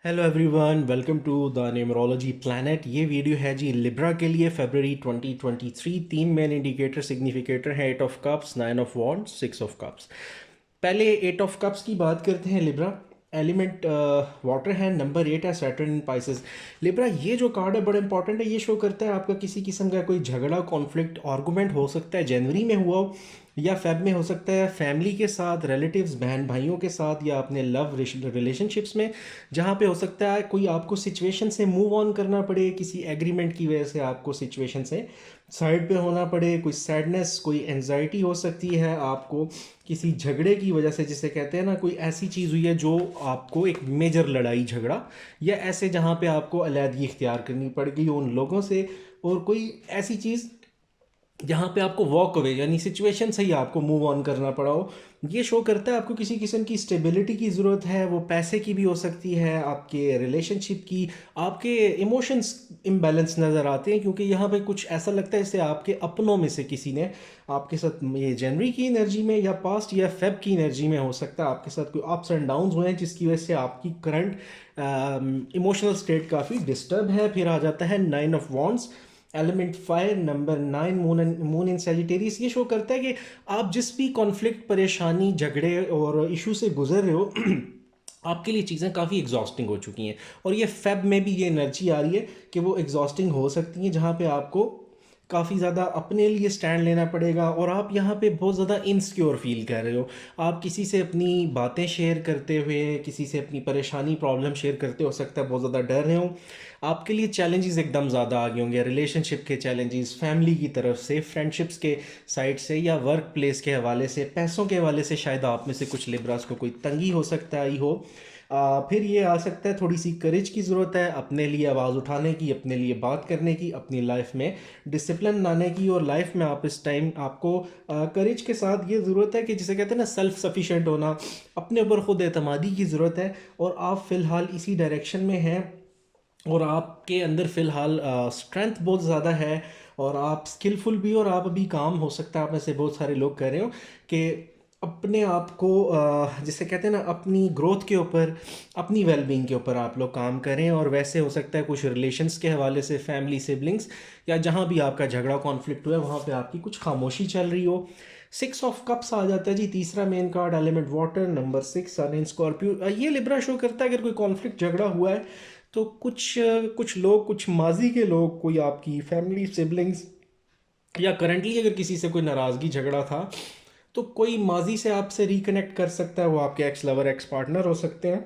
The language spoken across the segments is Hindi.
Hello everyone, welcome to the numerology planet. ये वीडियो है जी लिब्रा के लिए फरवरी 2023। तीन मेन इंडिकेटर सिग्निफिकेटर हैं, 8 of cups, 9 of wands, 6 of cups. पहले 8 ऑफ कप्स की बात करते हैं। लिब्रा एलिमेंट वाटर है, नंबर 8 है, सैटर्न इन पाइसेस। लिब्रा ये जो कार्ड है बड़ा इंपॉर्टेंट है। ये शो करता है आपका किसी किस्म का कोई झगड़ा, कॉन्फ्लिक्ट, आर्गूमेंट हो सकता है, जनवरी में हुआ हो या फेब में हो सकता है, फैमिली के साथ, रिलेटिव्स, बहन भाइयों के साथ, या अपने लव रिलेशनशिप्स में, जहाँ पे हो सकता है कोई आपको सिचुएशन से मूव ऑन करना पड़े, किसी एग्रीमेंट की वजह से आपको सिचुएशन से साइड पे होना पड़े, कोई सैडनेस, कोई एंजाइटी हो सकती है आपको किसी झगड़े की वजह से, जिसे कहते हैं ना, कोई ऐसी चीज़ हुई है जो आपको एक मेजर लड़ाई झगड़ा, या ऐसे जहाँ पे आपको अलहदगी इख्तियार करनी पड़ गई उन लोगों से, और कोई ऐसी चीज़ जहाँ पे आपको वॉक अवे यानी सिचुएशन से ही आपको मूव ऑन करना पड़ा हो। ये शो करता है आपको किसी किस्म की स्टेबिलिटी की ज़रूरत है। वो पैसे की भी हो सकती है, आपके रिलेशनशिप की, आपके इमोशंस इम्बैलेंस नज़र आते हैं, क्योंकि यहाँ पे कुछ ऐसा लगता है जैसे आपके अपनों में से किसी ने आपके साथ, ये जनवरी की एनर्जी में या पास्ट या फेब की एनर्जी में हो सकता है, आपके साथ कोई अप्स एंड डाउन्स हुए हैं जिसकी वजह से आपकी करंट इमोशनल स्टेट काफ़ी डिस्टर्ब है। फिर आ जाता है 9 of wands, element fire, number 9, moon in Sagittarius. ये शो करता है कि आप जिस भी कॉन्फ्लिक्ट, परेशानी, झगड़े और इशू से गुजर रहे हो आपके लिए चीज़ें काफ़ी एग्जॉस्टिंग हो चुकी हैं। और ये फेब में भी ये एनर्जी आ रही है कि वो एग्जॉस्टिंग हो सकती हैं, जहाँ पे आपको काफ़ी ज़्यादा अपने लिए स्टैंड लेना पड़ेगा, और आप यहाँ पे बहुत ज़्यादा इनसिक्योर फील कर रहे हो। आप किसी से अपनी बातें शेयर करते हुए, किसी से अपनी परेशानी, प्रॉब्लम शेयर करते हो सकता है बहुत ज़्यादा डर रहे हो। आपके लिए चैलेंजेस एकदम ज़्यादा आ गए होंगे, रिलेशनशिप के चैलेंजेस, फैमिली की तरफ से, फ्रेंडशिप्स के साइड से, या वर्क प्लेस के हवाले से, पैसों के हवाले से। शायद आप में से कुछ लिब्रास को कोई तंगी हो सकता है, आई हो। फिर ये आ सकता है थोड़ी सी करेज की ज़रूरत है, अपने लिए आवाज़ उठाने की, अपने लिए बात करने की, अपनी लाइफ में डिसिप्लिन लाने की। और लाइफ में आप इस टाइम आपको करेज के साथ ये ज़रूरत है कि जिसे कहते हैं ना, सेल्फ सफिशेंट होना, अपने ऊपर खुद एतमादी की ज़रूरत है। और आप फ़िलहाल इसी डायरेक्शन में हैं, और आपके अंदर फ़िलहाल स्ट्रेंथ बहुत ज़्यादा है, और आप स्किलफुल भी, और आप अभी काम हो सकता है आप में से बहुत सारे लोग कह रहे हो कि अपने आप को जिसे कहते हैं ना, अपनी ग्रोथ के ऊपर, अपनी वेलबींग के ऊपर आप लोग काम करें। और वैसे हो सकता है कुछ रिलेशंस के हवाले से, फैमिली, सिबलिंग्स, या जहाँ भी आपका झगड़ा, कॉन्फ्लिक्ट हुआ है, वहाँ पे आपकी कुछ खामोशी चल रही हो। 6 ऑफ कप्स आ जाता है जी, तीसरा main card, element water, number 6, sun in Scorpio. ये लिब्रा शो करता है अगर कोई कॉन्फ्लिक्ट, झगड़ा हुआ है तो कुछ लोग, कुछ माजी के लोग, कोई आपकी फैमिली, सिबलिंग्स, या करंटली अगर किसी से कोई नाराज़गी, झगड़ा था, तो कोई माजी से आपसे रिकनेक्ट कर सकता है। वो आपके एक्स लवर, एक्स पार्टनर हो सकते हैं,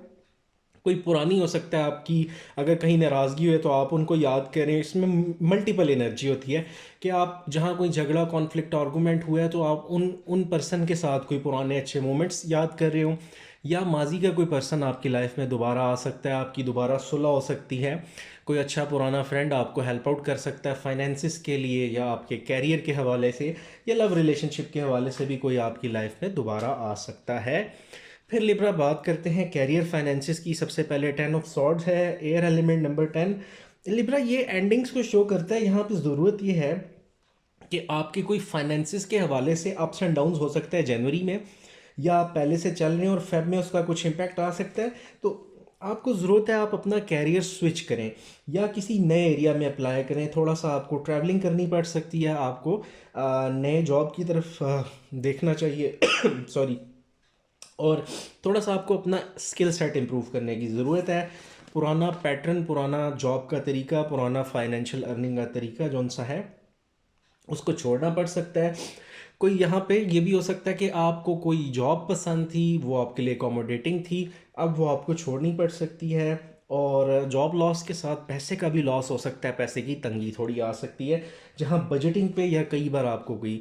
कोई पुरानी हो सकता है आपकी। अगर कहीं नाराज़गी हुई तो आप उनको याद करें। इसमें मल्टीपल एनर्जी होती है कि आप जहाँ कोई झगड़ा, कॉन्फ्लिक्ट, आर्गूमेंट हुआ है तो आप उन पर्सन के साथ कोई पुराने अच्छे मोमेंट्स याद कर रहे हो, या माजी का कोई पर्सन आपकी लाइफ में दोबारा आ सकता है, आपकी दोबारा सुलह हो सकती है। कोई अच्छा पुराना फ्रेंड आपको हेल्प आउट कर सकता है फाइनेंसिस के लिए, या आपके कैरियर के हवाले से, या लव रिलेशनशिप के हवाले से भी कोई आपकी लाइफ में दोबारा आ सकता है। फिर लिब्रा बात करते हैं कैरियर, फाइनेंसिस की। सबसे पहले 10 ऑफ सॉर्ड्स है, एयर एलिमेंट, नंबर 10। लिब्रा ये एंडिंग्स को शो करता है। यहाँ पे ज़रूरत ये है कि आपके कोई फाइनेंसिस के हवाले से अप्स एंड डाउन्स हो सकता है जनवरी में, या आप पहले से चल रहे हैं और फेब में उसका कुछ इम्पैक्ट आ सकता है। तो आपको ज़रूरत है आप अपना कैरियर स्विच करें, या किसी नए एरिया में अप्लाई करें। थोड़ा सा आपको ट्रैवलिंग करनी पड़ सकती है, आपको नए जॉब की तरफ देखना चाहिए सॉरी। और थोड़ा सा आपको अपना स्किल सेट इम्प्रूव करने की ज़रूरत है। पुराना पैटर्न, पुराना जॉब का तरीका, पुराना फाइनेंशियल अर्निंग का तरीका जौन सा है, उसको छोड़ना पड़ सकता है। कोई यहाँ पे ये भी हो सकता है कि आपको कोई जॉब पसंद थी, वो आपके लिए अकोमोडेटिंग थी, अब वो आपको छोड़नी पड़ सकती है। और जॉब लॉस के साथ पैसे का भी लॉस हो सकता है, पैसे की तंगी थोड़ी आ सकती है, जहाँ बजटिंग पे, या कई बार आपको कोई,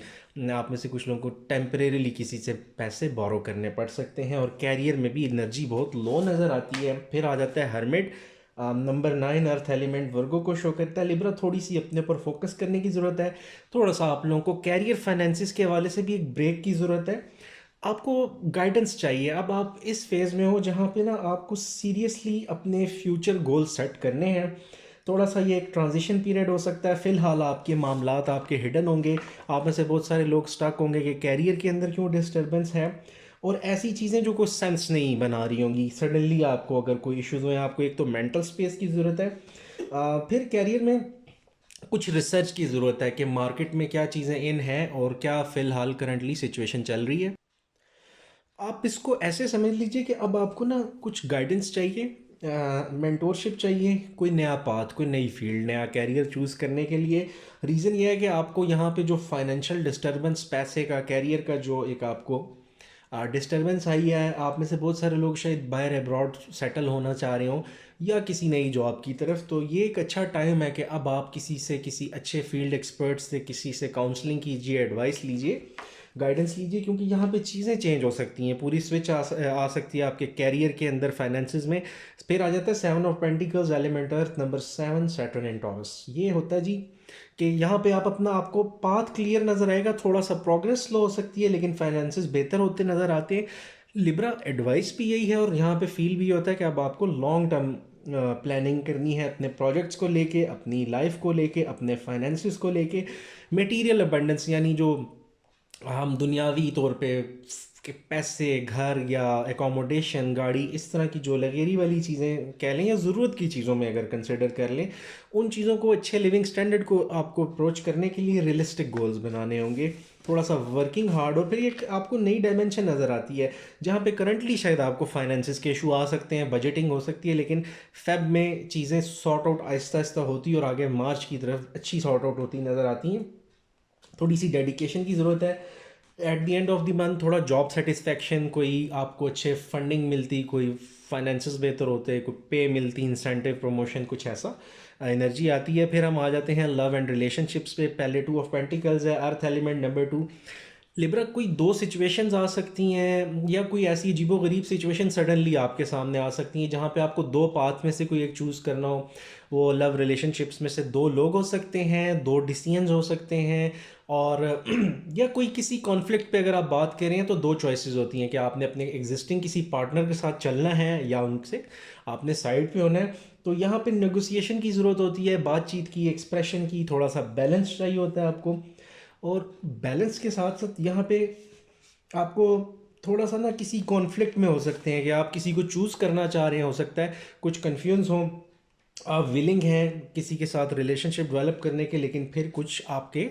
आप में से कुछ लोगों को टेम्परेरीली किसी से पैसे बोरो करने पड़ सकते हैं। और कैरियर में भी एनर्जी बहुत लो नज़र आती है। फिर आ जाता है हर्मिट, नंबर 9, अर्थ एलिमेंट, वर्गो को शो करता है। लिब्रा थोड़ी सी अपने ऊपर फोकस करने की ज़रूरत है। थोड़ा सा आप लोगों को कैरियर, फाइनेंसिस के हवाले से भी एक ब्रेक की ज़रूरत है। आपको गाइडेंस चाहिए। अब आप इस फेज़ में हो जहाँ पे ना आपको सीरियसली अपने फ्यूचर गोल सेट करने हैं। थोड़ा सा ये एक ट्रांजिशन पीरियड हो सकता है। फ़िलहाल आपके मामलात आपके हिडन होंगे, आप में से बहुत सारे लोग स्टक होंगे कि कैरियर के अंदर क्यों डिस्टर्बेंस है। और ऐसी चीज़ें जो कोई सेंस नहीं बना रही होंगी। सडनली आपको अगर कोई इश्यूज हो, आपको एक तो मेंटल स्पेस की ज़रूरत है, फिर कैरियर में कुछ रिसर्च की ज़रूरत है कि मार्केट में क्या चीज़ें इन हैं और क्या फ़िलहाल करंटली सिचुएशन चल रही है। आप इसको ऐसे समझ लीजिए कि अब आपको ना कुछ गाइडेंस चाहिए, मेंटोरशिप चाहिए, कोई नया पाथ, कोई नई फील्ड, नया कैरियर चूज़ करने के लिए। रीज़न ये है कि आपको यहाँ पे जो फाइनेंशियल डिस्टरबेंस, पैसे का, कैरियर का जो एक आपको डिस्टरबेंस आई है, आप में से बहुत सारे लोग शायद बाहर अब्रॉड सेटल होना चाह रहे हो या किसी नई जॉब की तरफ, तो ये एक अच्छा टाइम है कि अब आप किसी से, किसी अच्छे फील्ड एक्सपर्ट से, किसी से काउंसलिंग कीजिए, एडवाइस लीजिए, गाइडेंस लीजिए, क्योंकि यहाँ पे चीज़ें चेंज हो सकती हैं, पूरी स्विच आ सकती है आपके कैरियर के अंदर, फाइनेंसिस में। फिर आ जाता है 7 of pentacles, element earth, number 7, Saturn and taurus. ये होता है जी कि यहाँ पे आप अपना, आपको पाथ क्लियर नज़र आएगा, थोड़ा सा प्रोग्रेस स्लो हो सकती है लेकिन फाइनेंसिस बेहतर होते नज़र आते हैं। लिब्रा एडवाइस भी यही है और यहाँ पे फील भी होता है कि अब आपको लॉन्ग टर्म प्लानिंग करनी है अपने प्रोजेक्ट्स को लेके, अपनी लाइफ को लेके, अपने फाइनेंसिस को लेके। मटेरियल अबंडेंस यानी जो हम दुनियावी तौर पे के पैसे, घर या एकोमोडेशन, गाड़ी, इस तरह की जो लगेरी वाली चीज़ें कह लें या ज़रूरत की चीज़ों में अगर कंसिडर कर लें, उन चीज़ों को, अच्छे लिविंग स्टैंडर्ड को आपको अप्रोच करने के लिए रियलिस्टिक गोल्स बनाने होंगे, थोड़ा सा वर्किंग हार्ड। और फिर एक आपको नई डायमेंशन नज़र आती है जहाँ पे करंटली शायद आपको फाइनेंसिस के इशू आ सकते हैं, बजटिंग हो सकती है, लेकिन फेब में चीज़ें सॉर्ट आउट आहिस्ता आहिस्ता होती है और आगे मार्च की तरफ अच्छी सॉर्ट आउट होती नज़र आती हैं। थोड़ी सी डेडिकेशन की ज़रूरत है at the end of the month, थोड़ा जॉब सेटिस्फेक्शन, कोई आपको अच्छे फंडिंग मिलती, कोई फाइनेंसेस बेहतर होते, कोई पे मिलती, इंसेंटिव, प्रमोशन, कुछ ऐसा एनर्जी आती है। फिर हम आ जाते हैं लव एंड रिलेशनशिप्स पे। पहले 2 ऑफ पेंटिकल्स है, अर्थ एलिमेंट, नंबर 2। लिब्रा, कोई दो सिचुएशंस आ सकती हैं या कोई ऐसी अजीबोगरीब सिचुएशन सडनली आपके सामने आ सकती हैं जहाँ पे आपको दो पाथ में से कोई एक चूज़ करना हो। वो लव रिलेशनशिप्स में से दो लोग हो सकते हैं, दो डिसीजंस हो सकते हैं, और या कोई किसी कॉन्फ्लिक्ट पे अगर आप बात करें तो दो चॉइसेस होती हैं कि आपने अपने एग्जिस्टिंग किसी पार्टनर के साथ चलना है या उनसे आपने साइड पे होना है। तो यहाँ पे नेगोशिएशन की ज़रूरत होती है, बातचीत की, एक्सप्रेशन की, थोड़ा सा बैलेंस चाहिए होता है आपको। और बैलेंस के साथ साथ यहाँ पे आपको थोड़ा सा ना किसी कॉन्फ्लिक्ट में हो सकते हैं कि आप किसी को चूज़ करना चाह रहे हैं, हो सकता है कुछ कन्फ्यूज़ हो, आप विलिंग हैं किसी के साथ रिलेशनशिप डेवलप करने के, लेकिन फिर कुछ आपके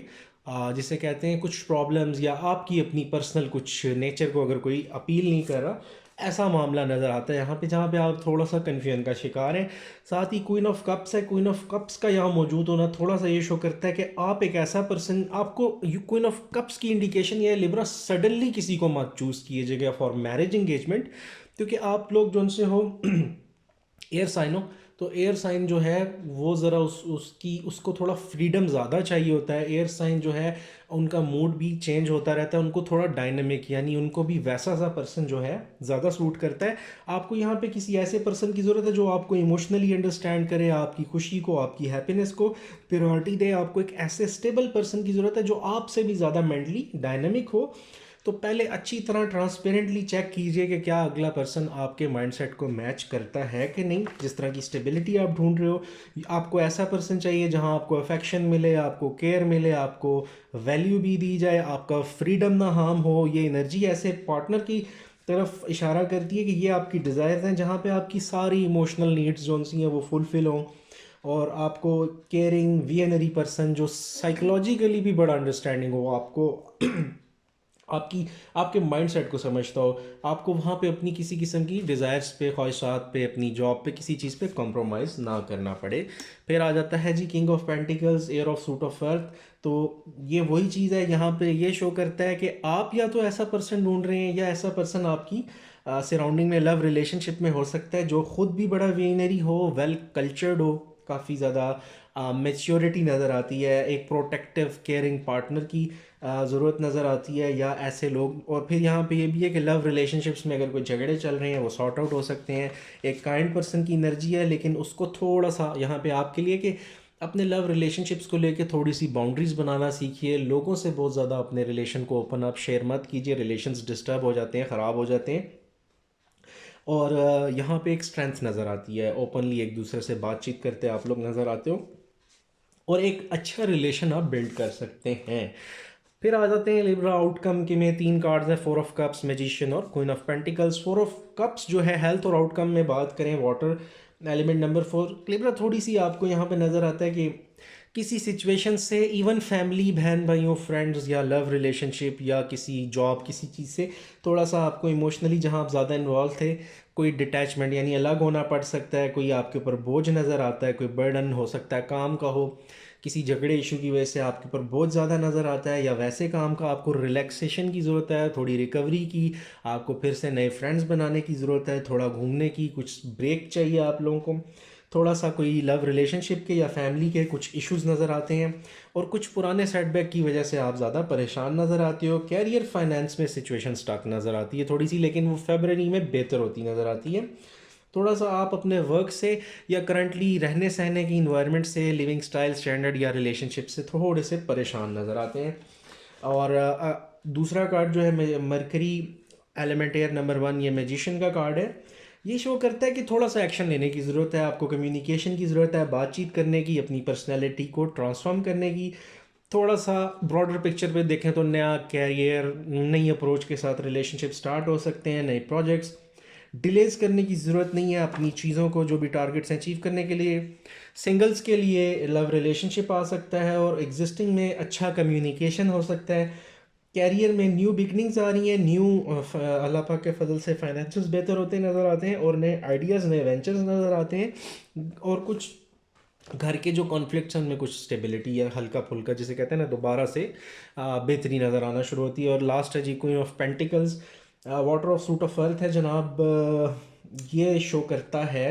जिसे कहते हैं कुछ प्रॉब्लम्स या आपकी अपनी पर्सनल कुछ नेचर को अगर कोई अपील नहीं कर रहा, ऐसा मामला नज़र आता है यहाँ पे जहाँ पे आप थोड़ा सा कन्फ्यूजन का शिकार हैं। साथ ही क्वीन ऑफ कप्स है, क्वीन ऑफ कप्स का यहाँ मौजूद होना थोड़ा सा ये शो करता है कि आप एक ऐसा पर्सन, आपको क्वीन ऑफ कप्स की इंडिकेशन ये है लिब्रा, सडनली किसी को मत चूज़ कीजिएगा फॉर मैरिज एंगेजमेंट, क्योंकि आप लोग जो उनसे हो एयर साइन हो, तो एयर साइन जो है वो ज़रा उसकी उसको थोड़ा फ्रीडम ज़्यादा चाहिए होता है। एयर साइन जो है उनका मूड भी चेंज होता रहता है, उनको थोड़ा डायनेमिक, यानी उनको भी वैसा सा पर्सन जो है ज़्यादा सूट करता है। आपको यहाँ पे किसी ऐसे पर्सन की ज़रूरत है जो आपको इमोशनली अंडरस्टैंड करे, आपकी खुशी को, आपकी हैप्पीनेस को प्रायोरिटी दे। आपको एक ऐसे स्टेबल पर्सन की ज़रूरत है जो आपसे भी ज़्यादा मेंटली डायनेमिक हो। तो पहले अच्छी तरह ट्रांसपेरेंटली चेक कीजिए कि क्या अगला पर्सन आपके माइंडसेट को मैच करता है कि नहीं, जिस तरह की स्टेबिलिटी आप ढूंढ रहे हो। आपको ऐसा पर्सन चाहिए जहां आपको अफेक्शन मिले, आपको केयर मिले, आपको वैल्यू भी दी जाए, आपका फ्रीडम ना हार्म हो। ये एनर्जी ऐसे पार्टनर की तरफ इशारा करती है कि ये आपकी डिज़ायर्स हैं जहाँ पे आपकी सारी इमोशनल नीड्स जो सी हैं वो फुलफ़िल हों, और आपको केयरिंग वियनरी पर्सन जो साइकोलॉजिकली भी बड़ा अंडरस्टैंडिंग हो, आपको आपकी आपके माइंडसेट को समझता हो, आपको वहाँ पे अपनी किसी किस्म की डिज़ायर्स पे, ख्वाहिशात पे, अपनी जॉब पे, किसी चीज़ पे कॉम्प्रोमाइज़ ना करना पड़े। फिर आ जाता है जी king of pentacles, air of suit of earth. तो ये वही चीज़ है, यहाँ पे ये शो करता है कि आप या तो ऐसा पर्सन ढूंढ रहे हैं या ऐसा पर्सन आपकी सराउंडिंग में, लव रिलेशनशिप में हो सकता है जो ख़ुद भी बड़ा विनरी हो, वेल कल्चर्ड हो, काफ़ी ज़्यादा मेच्योरिटी नज़र आती है, एक प्रोटेक्टिव केयरिंग पार्टनर की ज़रूरत नज़र आती है, या ऐसे लोग। और फिर यहाँ पे ये भी है कि लव रिलेशनशिप्स में अगर कोई झगड़े चल रहे हैं वो सॉर्ट आउट हो सकते हैं। एक काइंड पर्सन की एनर्जी है, लेकिन उसको थोड़ा सा यहाँ पे आपके लिए कि अपने लव रिलेशनशिप्स को लेके थोड़ी सी बाउंड्रीज बनाना सीखिए। लोगों से बहुत ज़्यादा अपने रिलेशन को ओपन अप शेयर मत कीजिए, रिलेशंस डिस्टर्ब हो जाते हैं, ख़राब हो जाते हैं। और यहाँ पे एक स्ट्रेंथ नज़र आती है, ओपनली एक दूसरे से बातचीत करते आप लोग नज़र आते हो और एक अच्छा रिलेशन आप बिल्ड कर सकते हैं। फिर आ जाते हैं लिब्रा आउटकम के में 3 कार्ड्स हैं, 4 ऑफ कप्स, मैजिशियन और queen of pentacles. 4 of cups जो है हेल्थ और आउटकम में बात करें, वाटर एलिमेंट नंबर 4 लिब्रा, थोड़ी सी आपको यहाँ पे नज़र आता है कि किसी सिचुएशन से, इवन फैमिली, बहन भाइयों, फ्रेंड्स या लव रिलेशनशिप या किसी जॉब, किसी चीज़ से थोड़ा सा आपको इमोशनली जहाँ आप ज़्यादा इन्वॉल्व थे, कोई डिटैचमेंट यानी अलग होना पड़ सकता है, कोई आपके ऊपर बोझ नज़र आता है, कोई बर्डन हो सकता है काम का हो, किसी झगड़े इशू की वजह से आपके ऊपर बहुत ज़्यादा नज़र आता है, या वैसे काम का आपको रिलैक्सेशन की ज़रूरत है, थोड़ी रिकवरी की, आपको फिर से नए फ्रेंड्स बनाने की ज़रूरत है, थोड़ा घूमने की, कुछ ब्रेक चाहिए आप लोगों को, थोड़ा सा कोई लव रिलेशनशिप के या फैमिली के कुछ इश्यूज़ नज़र आते हैं, और कुछ पुराने सेटबैक की वजह से आप ज़्यादा परेशान नज़र आते हो। कैरियर फाइनेंस में सिचुएशन स्टक नज़र आती है थोड़ी सी, लेकिन वो फरवरी में बेहतर होती नज़र आती है। थोड़ा सा आप अपने वर्क से या करंटली रहने सहने की इन्वायरमेंट से, लिविंग स्टाइल, स्टैंडर्ड या रिलेशनशिप से थोड़े से परेशान नज़र आते हैं। और दूसरा कार्ड जो है मरकरी एलिमेंट एयर नंबर 1, ये मैजिशियन का कार्ड है। ये शो करता है कि थोड़ा सा एक्शन लेने की ज़रूरत है, आपको कम्युनिकेशन की ज़रूरत है, बातचीत करने की, अपनी पर्सनैलिटी को ट्रांसफॉर्म करने की। थोड़ा सा ब्रॉडर पिक्चर पे देखें तो नया कैरियर, नई अप्रोच के साथ रिलेशनशिप स्टार्ट हो सकते हैं, नए प्रोजेक्ट्स। डिलेज करने की ज़रूरत नहीं है अपनी चीज़ों को, जो भी टारगेट्स हैं अचीव करने के लिए। सिंगल्स के लिए लव रिलेशनशिप आ सकता है, और एग्जिस्टिंग में अच्छा कम्युनिकेशन हो सकता है। कैरियर में न्यू बिगनिंग्स आ रही हैं, अल्लाह पाक के फजल से फाइनेंसेस बेहतर होते नज़र आते हैं, और नए आइडियाज़, नए वेंचर्स नज़र आते हैं। और कुछ घर के जो कॉन्फ्लिक्ट्स हैं उनमें कुछ स्टेबिलिटी या हल्का फुल्का जिसे कहते हैं ना, दोबारा से बेहतरी नज़र आना शुरू होती है। और लास्ट है जी queen of pentacles, water of suit of earth है जनाब। ये शो करता है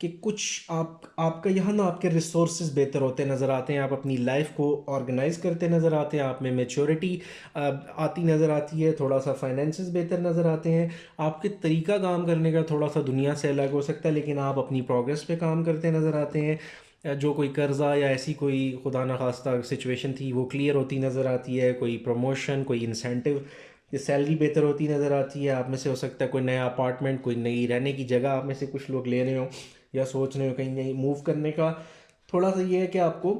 कि कुछ आपका यहाँ ना आपके रिसोर्सेज बेहतर होते नज़र आते हैं, आप अपनी लाइफ को ऑर्गेनाइज करते नज़र आते हैं, आप में मेच्योरिटी आती नज़र आती है, थोड़ा सा फाइनेंसेस बेहतर नज़र आते हैं, आपके तरीका काम करने का थोड़ा सा दुनिया से अलग हो सकता है, लेकिन आप अपनी प्रोग्रेस पे काम करते नज़र आते हैं। जो कोई कर्ज़ा या ऐसी कोई खुदा न खास्ता सिचुएशन थी वो क्लियर होती नज़र आती है, कोई प्रमोशन, कोई इंसेंटिव, ये सैलरी बेहतर होती नज़र आती है। आप में से हो सकता है कोई नया अपार्टमेंट, कोई नई रहने की जगह आप में से कुछ लोग ले रहे हो या सोच रहे हो कहीं नई मूव करने का। थोड़ा सा ये है कि आपको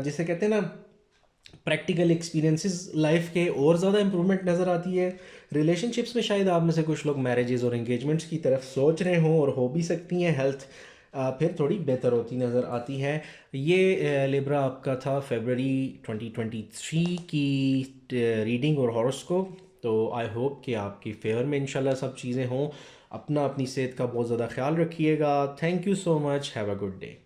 जिसे कहते हैं ना, प्रैक्टिकल एक्सपीरियंसेस लाइफ के और ज़्यादा इंप्रूवमेंट नज़र आती है। रिलेशनशिप्स में शायद आप में से कुछ लोग मैरिजेस और एंगेजमेंट्स की तरफ सोच रहे हों, और हो भी सकती हैं। हेल्थ फिर थोड़ी बेहतर होती नज़र आती है। ये लिब्रा आपका था फरवरी 2023 की रीडिंग और हॉरोस्कोप। तो आई होप कि आपकी फेवर में इंशाल्लाह सब चीज़ें हों। अपनी सेहत का बहुत ज़्यादा ख्याल रखिएगा। Thank you so much, have a good day.